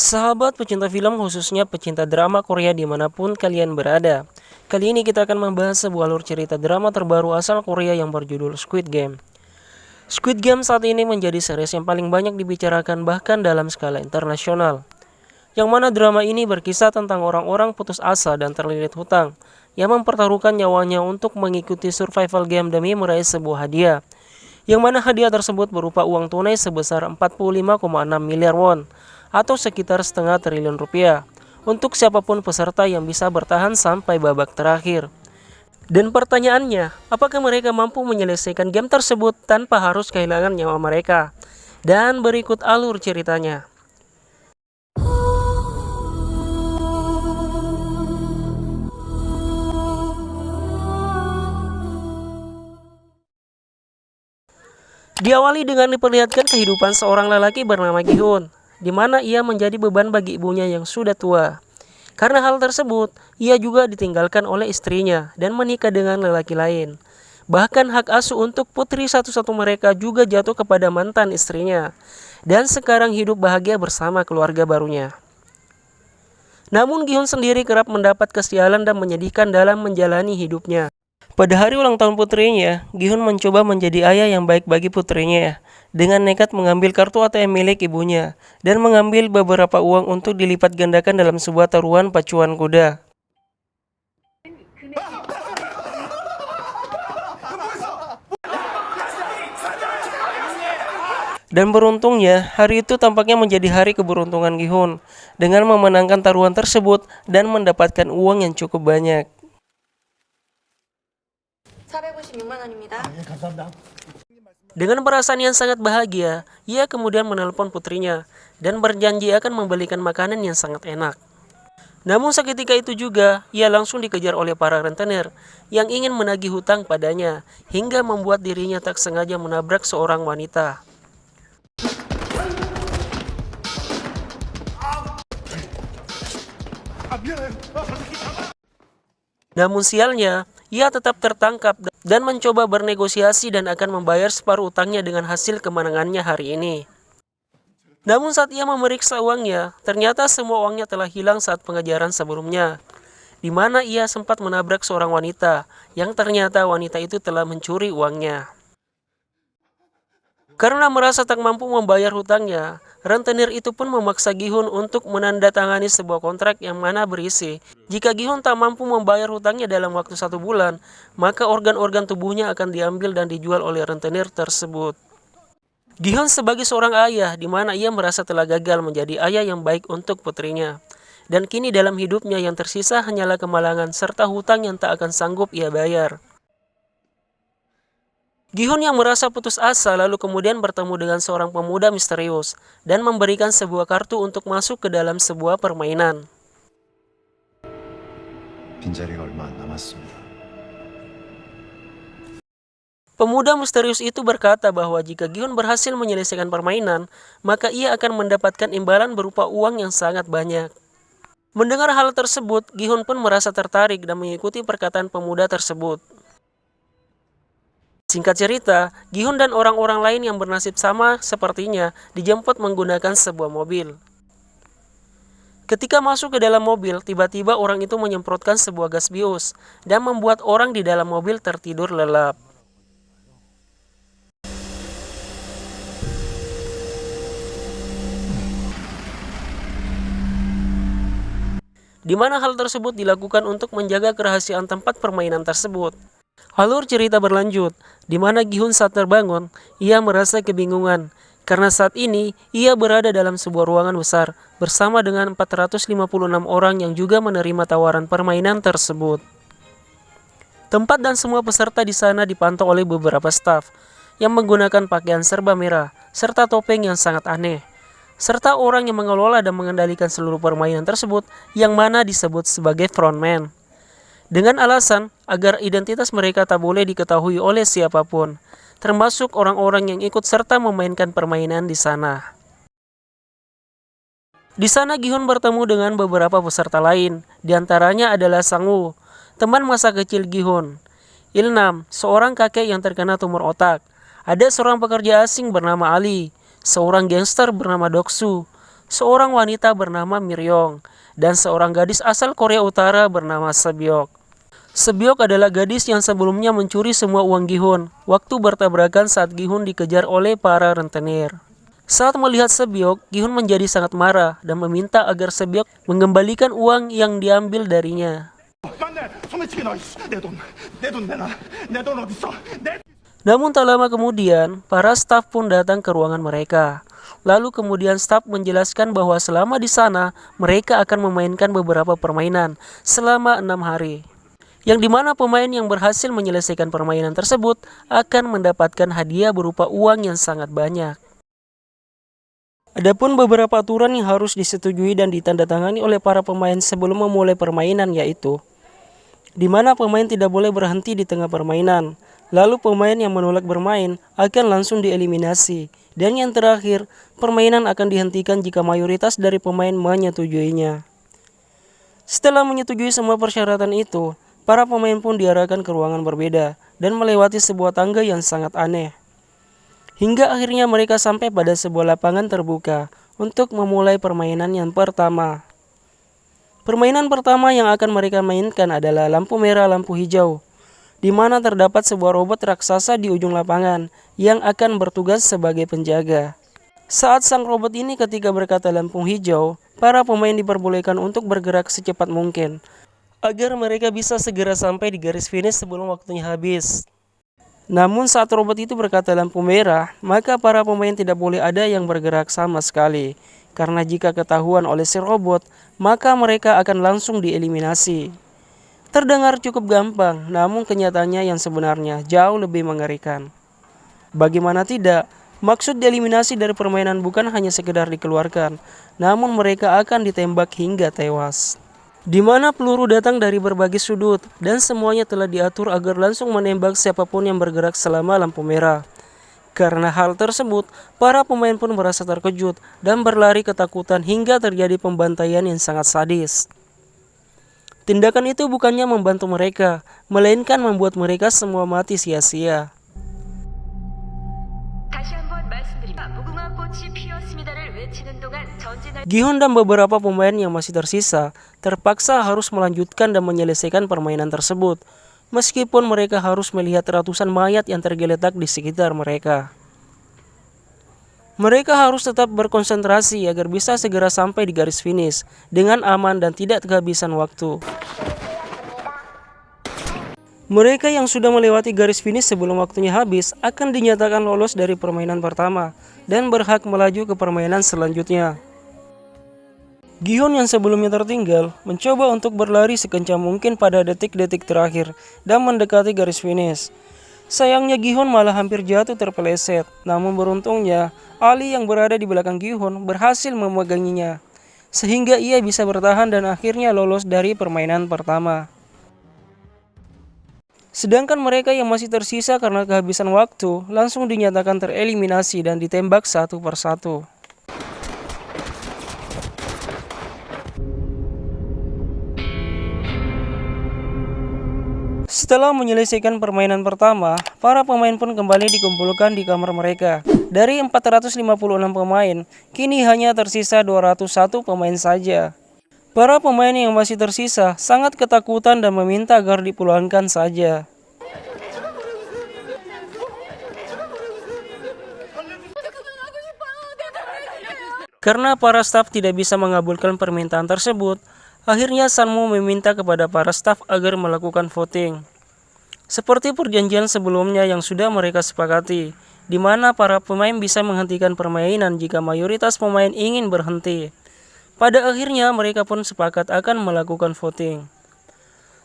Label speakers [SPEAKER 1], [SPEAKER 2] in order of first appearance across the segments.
[SPEAKER 1] Sahabat pecinta film, khususnya pecinta drama Korea dimanapun kalian berada. Kali ini kita akan membahas sebuah alur cerita drama terbaru asal Korea yang berjudul Squid Game. Squid Game saat ini menjadi series yang paling banyak dibicarakan bahkan dalam skala internasional. Yang mana drama ini berkisah tentang orang-orang putus asa dan terlilit hutang yang mempertaruhkan nyawanya untuk mengikuti survival game demi meraih sebuah hadiah. Yang mana hadiah tersebut berupa uang tunai sebesar 45,6 miliar won atau sekitar setengah triliun rupiah untuk siapapun peserta yang bisa bertahan sampai babak terakhir. Dan pertanyaannya, apakah mereka mampu menyelesaikan game tersebut tanpa harus kehilangan nyawa mereka? Dan berikut alur ceritanya. Diawali dengan diperlihatkan kehidupan seorang lelaki bernama Gi-hun, di mana ia menjadi beban bagi ibunya yang sudah tua. Karena hal tersebut, ia juga ditinggalkan oleh istrinya dan menikah dengan lelaki lain. Bahkan hak asuh untuk putri satu-satu mereka juga jatuh kepada mantan istrinya. Dan sekarang hidup bahagia bersama keluarga barunya. Namun Gi-hun sendiri kerap mendapat kesialan dan menyedihkan dalam menjalani hidupnya. Pada hari ulang tahun putrinya, Gi-hun mencoba menjadi ayah yang baik bagi putrinya dengan nekat mengambil kartu ATM milik ibunya dan mengambil beberapa uang untuk dilipat gandakan dalam sebuah taruhan pacuan kuda. Dan beruntungnya, hari itu tampaknya menjadi hari keberuntungan Gi-hun dengan memenangkan taruhan tersebut dan mendapatkan uang yang cukup banyak.
[SPEAKER 2] 456만 원입니다.
[SPEAKER 1] Dengan perasaan yang sangat bahagia, ia kemudian menelpon putrinya dan berjanji akan membelikan makanan yang sangat enak. Namun seketika itu juga, ia langsung dikejar oleh para rentenir yang ingin menagih hutang padanya hingga membuat dirinya tak sengaja menabrak seorang wanita. Namun sialnya, ia tetap tertangkap dan mencoba bernegosiasi dan akan membayar separuh utangnya dengan hasil kemenangannya hari ini. Namun saat ia memeriksa uangnya, ternyata semua uangnya telah hilang saat pengejaran sebelumnya, di mana ia sempat menabrak seorang wanita yang ternyata wanita itu telah mencuri uangnya. Karena merasa tak mampu membayar hutangnya, rentenir itu pun memaksa Gi-hun untuk menandatangani sebuah kontrak yang mana berisi, jika Gi-hun tak mampu membayar hutangnya dalam waktu 1 bulan, maka organ-organ tubuhnya akan diambil dan dijual oleh rentenir tersebut. Gi-hun sebagai seorang ayah, di mana ia merasa telah gagal menjadi ayah yang baik untuk putrinya. Dan kini dalam hidupnya yang tersisa hanyalah kemalangan serta hutang yang tak akan sanggup ia bayar. Gi-hun yang merasa putus asa lalu kemudian bertemu dengan seorang pemuda misterius dan memberikan sebuah kartu untuk masuk ke dalam sebuah permainan.
[SPEAKER 3] 빈자리가 얼마 안 남았습니다.
[SPEAKER 1] Pemuda misterius itu berkata bahwa jika Gi-hun berhasil menyelesaikan permainan, maka ia akan mendapatkan imbalan berupa uang yang sangat banyak. Mendengar hal tersebut, Gi-hun pun merasa tertarik dan mengikuti perkataan pemuda tersebut. Singkat cerita, Gi-hun dan orang-orang lain yang bernasib sama sepertinya dijemput menggunakan sebuah mobil. Ketika masuk ke dalam mobil, tiba-tiba orang itu menyemprotkan sebuah gas bius dan membuat orang di dalam mobil tertidur lelap. Di mana hal tersebut dilakukan untuk menjaga kerahasiaan tempat permainan tersebut. Alur cerita berlanjut, di mana Gi-hun saat terbangun, ia merasa kebingungan, karena saat ini ia berada dalam sebuah ruangan besar bersama dengan 456 orang yang juga menerima tawaran permainan tersebut. Tempat dan semua peserta di sana dipantau oleh beberapa staf yang menggunakan pakaian serba merah serta topeng yang sangat aneh, serta orang yang mengelola dan mengendalikan seluruh permainan tersebut yang mana disebut sebagai frontman. Dengan alasan agar identitas mereka tak boleh diketahui oleh siapapun, termasuk orang-orang yang ikut serta memainkan permainan di sana. Di sana Gi-hun bertemu dengan beberapa peserta lain, diantaranya adalah Sang-woo, teman masa kecil Gi-hun, Il-nam, seorang kakek yang terkena tumor otak, ada seorang pekerja asing bernama Ali, seorang gangster bernama Doksu, seorang wanita bernama Miryong, dan seorang gadis asal Korea Utara bernama Sebyok. Sebyok adalah gadis yang sebelumnya mencuri semua uang Gi-hun waktu bertabrakan saat Gi-hun dikejar oleh para rentenir. Saat melihat Sebyok, Gi-hun menjadi sangat marah dan meminta agar Sebyok mengembalikan uang yang diambil darinya. Namun tak lama kemudian, para staf pun datang ke ruangan mereka. Lalu kemudian staf menjelaskan bahwa selama di sana, mereka akan memainkan beberapa permainan selama 6 hari. Yang dimana pemain yang berhasil menyelesaikan permainan tersebut akan mendapatkan hadiah berupa uang yang sangat banyak. Adapun beberapa aturan yang harus disetujui dan ditandatangani oleh para pemain sebelum memulai permainan, yaitu di mana pemain tidak boleh berhenti di tengah permainan. Lalu pemain yang menolak bermain akan langsung dieliminasi. Dan yang terakhir, permainan akan dihentikan jika mayoritas dari pemain menyetujuinya. Setelah menyetujui semua persyaratan itu, para pemain pun diarahkan ke ruangan berbeda dan melewati sebuah tangga yang sangat aneh. Hingga akhirnya mereka sampai pada sebuah lapangan terbuka untuk memulai permainan yang pertama. Permainan pertama yang akan mereka mainkan adalah lampu merah lampu hijau, di mana terdapat sebuah robot raksasa di ujung lapangan yang akan bertugas sebagai penjaga. Saat sang robot ini ketika berkata lampu hijau, para pemain diperbolehkan untuk bergerak secepat mungkin, agar mereka bisa segera sampai di garis finish sebelum waktunya habis. Namun saat robot itu berkata lampu merah, maka para pemain tidak boleh ada yang bergerak sama sekali. Karena jika ketahuan oleh si robot, maka mereka akan langsung dieliminasi. Terdengar cukup gampang, namun kenyataannya yang sebenarnya jauh lebih mengerikan. Bagaimana tidak, maksud dieliminasi dari permainan bukan hanya sekedar dikeluarkan, namun mereka akan ditembak hingga tewas. Di mana peluru datang dari berbagai sudut dan semuanya telah diatur agar langsung menembak siapapun yang bergerak selama lampu merah. Karena hal tersebut, para pemain pun merasa terkejut dan berlari ketakutan hingga terjadi pembantaian yang sangat sadis. Tindakan itu bukannya membantu mereka, melainkan membuat mereka semua mati sia-sia. Gi-hun dan beberapa pemain yang masih tersisa terpaksa harus melanjutkan dan menyelesaikan permainan tersebut, meskipun mereka harus melihat ratusan mayat yang tergeletak di sekitar mereka. Mereka harus tetap berkonsentrasi agar bisa segera sampai di garis finish dengan aman dan tidak kehabisan waktu. Mereka yang sudah melewati garis finish sebelum waktunya habis akan dinyatakan lolos dari permainan pertama dan berhak melaju ke permainan selanjutnya. Gi-hun yang sebelumnya tertinggal mencoba untuk berlari sekencang mungkin pada detik-detik terakhir dan mendekati garis finish. Sayangnya Gi-hun malah hampir jatuh terpeleset, namun beruntungnya Ali yang berada di belakang Gi-hun berhasil memeganginya, sehingga ia bisa bertahan dan akhirnya lolos dari permainan pertama. Sedangkan mereka yang masih tersisa karena kehabisan waktu langsung dinyatakan tereliminasi dan ditembak satu persatu. Setelah menyelesaikan permainan pertama, para pemain pun kembali dikumpulkan di kamar mereka. Dari 456 pemain, kini hanya tersisa 201 pemain saja. Para pemain yang masih tersisa sangat ketakutan dan meminta agar dipulangkan saja. Karena para staf tidak bisa mengabulkan permintaan tersebut, akhirnya Sanmu meminta kepada para staf agar melakukan voting. Seperti perjanjian sebelumnya yang sudah mereka sepakati, di mana para pemain bisa menghentikan permainan jika mayoritas pemain ingin berhenti. Pada akhirnya mereka pun sepakat akan melakukan voting.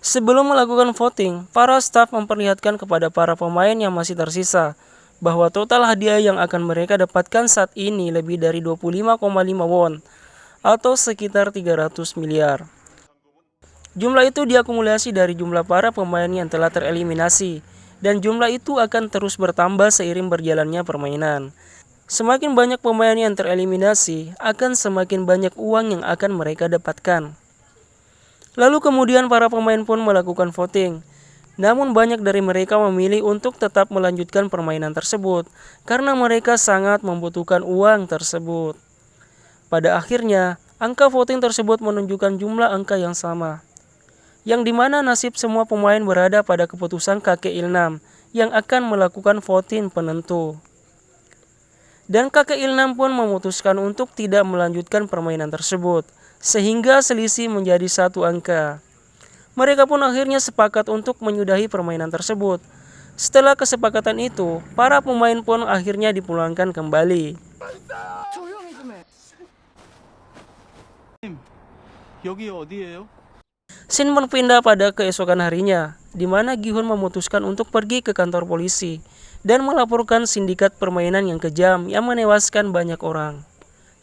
[SPEAKER 1] Sebelum melakukan voting, para staf memperlihatkan kepada para pemain yang masih tersisa bahwa total hadiah yang akan mereka dapatkan saat ini lebih dari 25,5 won atau sekitar 300 miliar. Jumlah itu diakumulasi dari jumlah para pemain yang telah tereliminasi, dan jumlah itu akan terus bertambah seiring berjalannya permainan. Semakin banyak pemain yang tereliminasi, akan semakin banyak uang yang akan mereka dapatkan. Lalu kemudian para pemain pun melakukan voting. Namun banyak dari mereka memilih untuk tetap melanjutkan permainan tersebut, karena mereka sangat membutuhkan uang tersebut. Pada akhirnya, angka voting tersebut menunjukkan jumlah angka yang sama, yang dimana nasib semua pemain berada pada keputusan kakek Ilnam yang akan melakukan voting penentu. Dan kakek Ilnam pun memutuskan untuk tidak melanjutkan permainan tersebut, sehingga selisih menjadi 1 angka. Mereka pun akhirnya sepakat untuk menyudahi permainan tersebut. Setelah kesepakatan itu, para pemain pun akhirnya dipulangkan kembali. Scene berpindah pada keesokan harinya, di mana Gi-hun memutuskan untuk pergi ke kantor polisi dan melaporkan sindikat permainan yang kejam yang menewaskan banyak orang.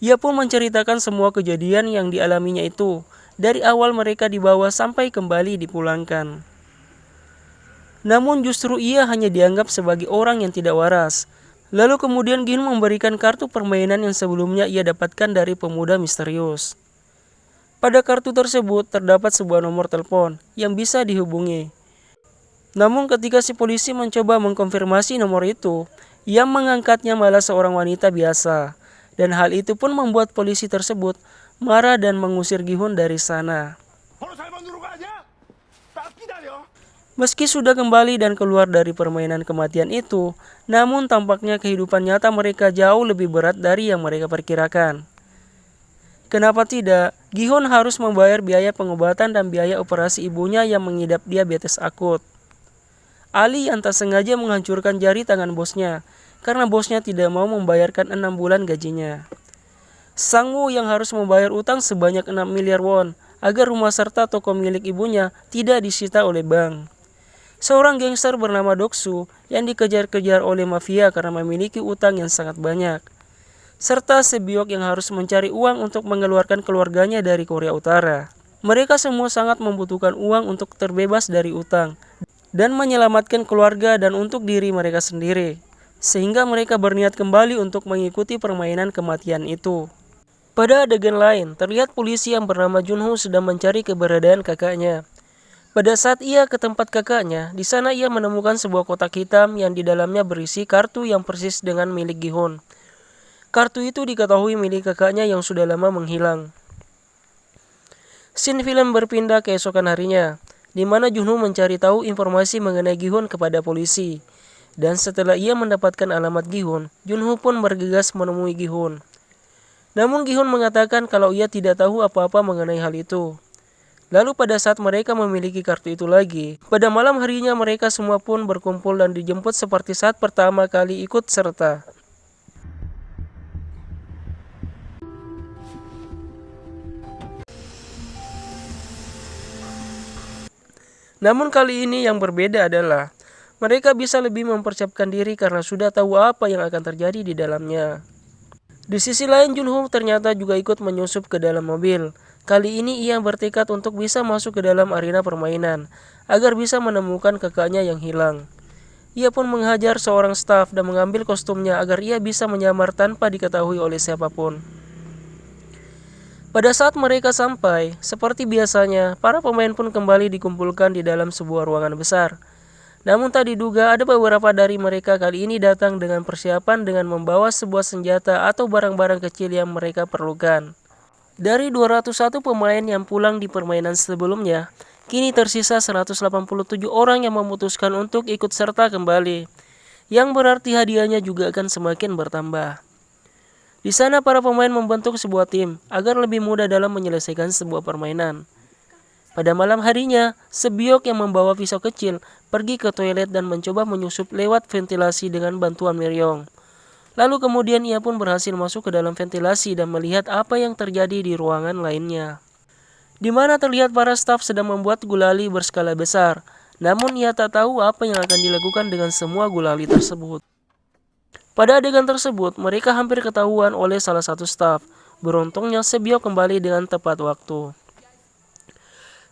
[SPEAKER 1] Ia pun menceritakan semua kejadian yang dialaminya itu, dari awal mereka dibawa sampai kembali dipulangkan. Namun justru ia hanya dianggap sebagai orang yang tidak waras. Lalu kemudian Gi-hun memberikan kartu permainan yang sebelumnya ia dapatkan dari pemuda misterius. Pada kartu tersebut terdapat sebuah nomor telepon yang bisa dihubungi. Namun ketika si polisi mencoba mengkonfirmasi nomor itu, yang mengangkatnya malah seorang wanita biasa. Dan hal itu pun membuat polisi tersebut marah dan mengusir Gi-hun dari sana. Meski sudah kembali dan keluar dari permainan kematian itu, namun tampaknya kehidupan nyata mereka jauh lebih berat dari yang mereka perkirakan. Kenapa tidak, Gi-hun harus membayar biaya pengobatan dan biaya operasi ibunya yang mengidap diabetes akut. Ali yang tak sengaja menghancurkan jari tangan bosnya, karena bosnya tidak mau membayarkan 6 bulan gajinya. Sang-woo yang harus membayar utang sebanyak 6 miliar won, agar rumah serta toko milik ibunya tidak disita oleh bank. Seorang gangster bernama Doksu yang dikejar-kejar oleh mafia karena memiliki utang yang sangat banyak. Serta Sebyok yang harus mencari uang untuk mengeluarkan keluarganya dari Korea Utara. Mereka semua sangat membutuhkan uang untuk terbebas dari utang dan menyelamatkan keluarga dan untuk diri mereka sendiri. Sehingga mereka berniat kembali untuk mengikuti permainan kematian itu. Pada adegan lain, terlihat polisi yang bernama Junho sedang mencari keberadaan kakaknya. Pada saat ia ke tempat kakaknya, di sana ia menemukan sebuah kotak hitam yang di dalamnya berisi kartu yang persis dengan milik Gi-hun. Kartu itu diketahui milik kakaknya yang sudah lama menghilang. Scene film berpindah keesokan harinya, di mana Junho mencari tahu informasi mengenai Gi-hun kepada polisi. Dan setelah ia mendapatkan alamat Gi-hun, Junho pun bergegas menemui Gi-hun. Namun Gi-hun mengatakan kalau ia tidak tahu apa-apa mengenai hal itu. Lalu pada saat mereka memiliki kartu itu lagi, pada malam harinya mereka semua pun berkumpul dan dijemput seperti saat pertama kali ikut serta. Namun kali ini yang berbeda adalah, mereka bisa lebih mempersiapkan diri karena sudah tahu apa yang akan terjadi di dalamnya. Di sisi lain Junho ternyata juga ikut menyusup ke dalam mobil. Kali ini ia bertekad untuk bisa masuk ke dalam arena permainan, agar bisa menemukan kakaknya yang hilang. Ia pun menghajar seorang staf dan mengambil kostumnya agar ia bisa menyamar tanpa diketahui oleh siapapun. Pada saat mereka sampai, seperti biasanya, para pemain pun kembali dikumpulkan di dalam sebuah ruangan besar. Namun tak diduga ada beberapa dari mereka kali ini datang dengan persiapan dengan membawa sebuah senjata atau barang-barang kecil yang mereka perlukan. Dari 201 pemain yang pulang di permainan sebelumnya, kini tersisa 187 orang yang memutuskan untuk ikut serta kembali, yang berarti hadiahnya juga akan semakin bertambah. Di sana para pemain membentuk sebuah tim agar lebih mudah dalam menyelesaikan sebuah permainan. Pada malam harinya, Sebyok yang membawa pisau kecil pergi ke toilet dan mencoba menyusup lewat ventilasi dengan bantuan Miryong. Lalu kemudian ia pun berhasil masuk ke dalam ventilasi dan melihat apa yang terjadi di ruangan lainnya. Di mana terlihat para staf sedang membuat gulali berskala besar, namun ia tak tahu apa yang akan dilakukan dengan semua gulali tersebut. Pada adegan tersebut, mereka hampir ketahuan oleh salah satu staf. Beruntungnya Sebyok kembali dengan tepat waktu.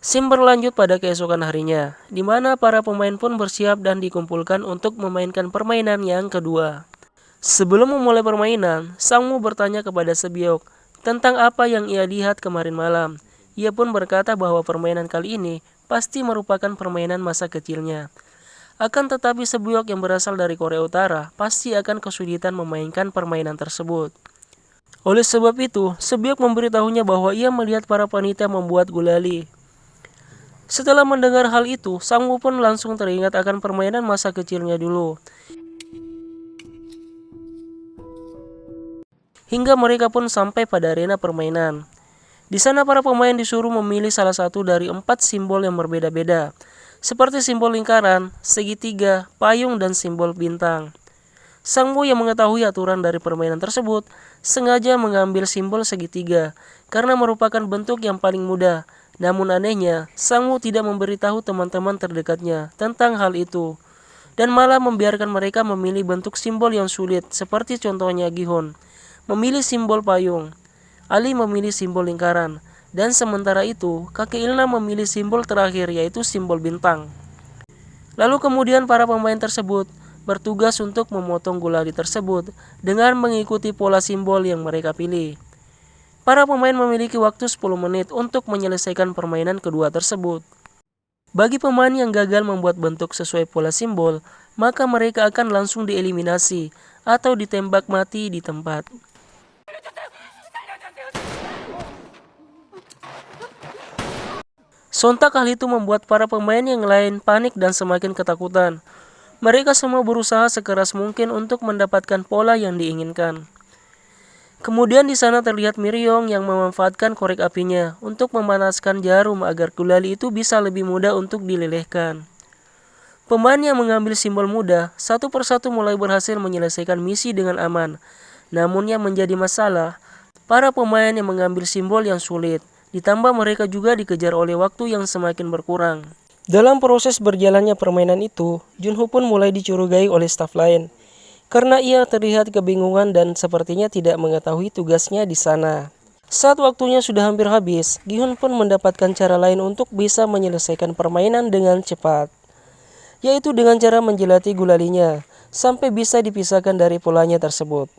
[SPEAKER 1] Scene berlanjut pada keesokan harinya, di mana para pemain pun bersiap dan dikumpulkan untuk memainkan permainan yang kedua. Sebelum memulai permainan, Sang-woo bertanya kepada Sebyok tentang apa yang ia lihat kemarin malam. Ia pun berkata bahwa permainan kali ini pasti merupakan permainan masa kecilnya. Akan tetapi Sebyok yang berasal dari Korea Utara pasti akan kesulitan memainkan permainan tersebut. Oleh sebab itu, Sebiok memberitahunya bahwa ia melihat para panitia membuat gulali. Setelah mendengar hal itu, Sangwoo pun langsung teringat akan permainan masa kecilnya dulu. Hingga mereka pun sampai pada arena permainan. Di sana para pemain disuruh memilih salah satu dari 4 simbol yang berbeda-beda, seperti simbol lingkaran, segitiga, payung, dan simbol bintang. Sangwoo yang mengetahui aturan dari permainan tersebut, sengaja mengambil simbol segitiga, karena merupakan bentuk yang paling mudah. Namun anehnya, Sangwoo tidak memberitahu teman-teman terdekatnya tentang hal itu, dan malah membiarkan mereka memilih bentuk simbol yang sulit, seperti contohnya Gi-hun memilih simbol payung, Ali memilih simbol lingkaran, dan sementara itu, kakek Ilna memilih simbol terakhir yaitu simbol bintang. Lalu kemudian para pemain tersebut bertugas untuk memotong gulali tersebut dengan mengikuti pola simbol yang mereka pilih. Para pemain memiliki waktu 10 menit untuk menyelesaikan permainan kedua tersebut. Bagi pemain yang gagal membuat bentuk sesuai pola simbol, maka mereka akan langsung dieliminasi atau ditembak mati di tempat. Sontak hal itu membuat para pemain yang lain panik dan semakin ketakutan. Mereka semua berusaha sekeras mungkin untuk mendapatkan pola yang diinginkan. Kemudian di sana terlihat Miryong yang memanfaatkan korek apinya untuk memanaskan jarum agar gulali itu bisa lebih mudah untuk dilelehkan. Pemain yang mengambil simbol mudah satu persatu mulai berhasil menyelesaikan misi dengan aman. Namun yang menjadi masalah, para pemain yang mengambil simbol yang sulit, ditambah mereka juga dikejar oleh waktu yang semakin berkurang. Dalam proses berjalannya permainan itu, Junho pun mulai dicurigai oleh staf lain, karena ia terlihat kebingungan dan sepertinya tidak mengetahui tugasnya di sana. Saat waktunya sudah hampir habis, Gi-hun pun mendapatkan cara lain untuk bisa menyelesaikan permainan dengan cepat, yaitu dengan cara menjilati gulalinya, sampai bisa dipisahkan dari polanya tersebut.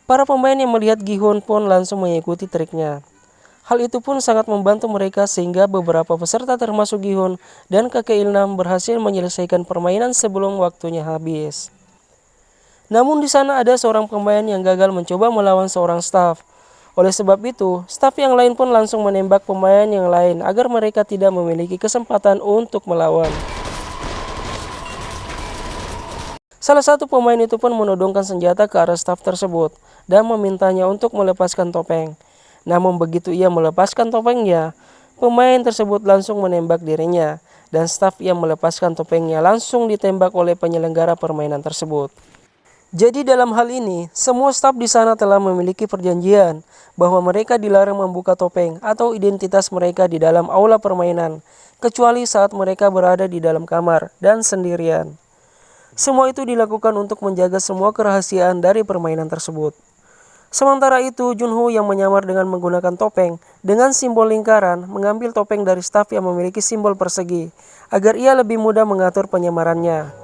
[SPEAKER 1] Para pemain yang melihat Gi-hun pun langsung mengikuti triknya. Hal itu pun sangat membantu mereka sehingga beberapa peserta termasuk Gi-hun dan kakek Ilna berhasil menyelesaikan permainan sebelum waktunya habis. Namun di sana ada seorang pemain yang gagal mencoba melawan seorang staf. Oleh sebab itu, staf yang lain pun langsung menembak pemain yang lain agar mereka tidak memiliki kesempatan untuk melawan. Salah satu pemain itu pun menodongkan senjata ke arah staf tersebut dan memintanya untuk melepaskan topeng. Namun begitu ia melepaskan topengnya, pemain tersebut langsung menembak dirinya, dan staf yang melepaskan topengnya langsung ditembak oleh penyelenggara permainan tersebut. Jadi dalam hal ini, semua staf di sana telah memiliki perjanjian bahwa mereka dilarang membuka topeng atau identitas mereka di dalam aula permainan, kecuali saat mereka berada di dalam kamar dan sendirian. Semua itu dilakukan untuk menjaga semua kerahasiaan dari permainan tersebut. Sementara itu, Junho yang menyamar dengan menggunakan topeng dengan simbol lingkaran mengambil topeng dari staf yang memiliki simbol persegi agar ia lebih mudah mengatur penyamarannya.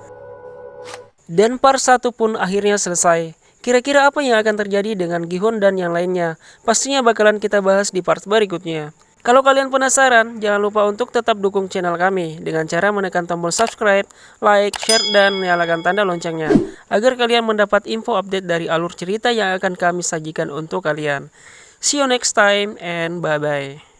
[SPEAKER 1] Dan part 1 pun akhirnya selesai. Kira-kira apa yang akan terjadi dengan Gi-hun dan yang lainnya? Pastinya bakalan kita bahas di part berikutnya. Kalau kalian penasaran, jangan lupa untuk tetap dukung channel kami dengan cara menekan tombol subscribe, like, share, dan nyalakan tanda loncengnya agar kalian mendapat info update dari alur cerita yang akan kami sajikan untuk kalian. See you next time and bye-bye.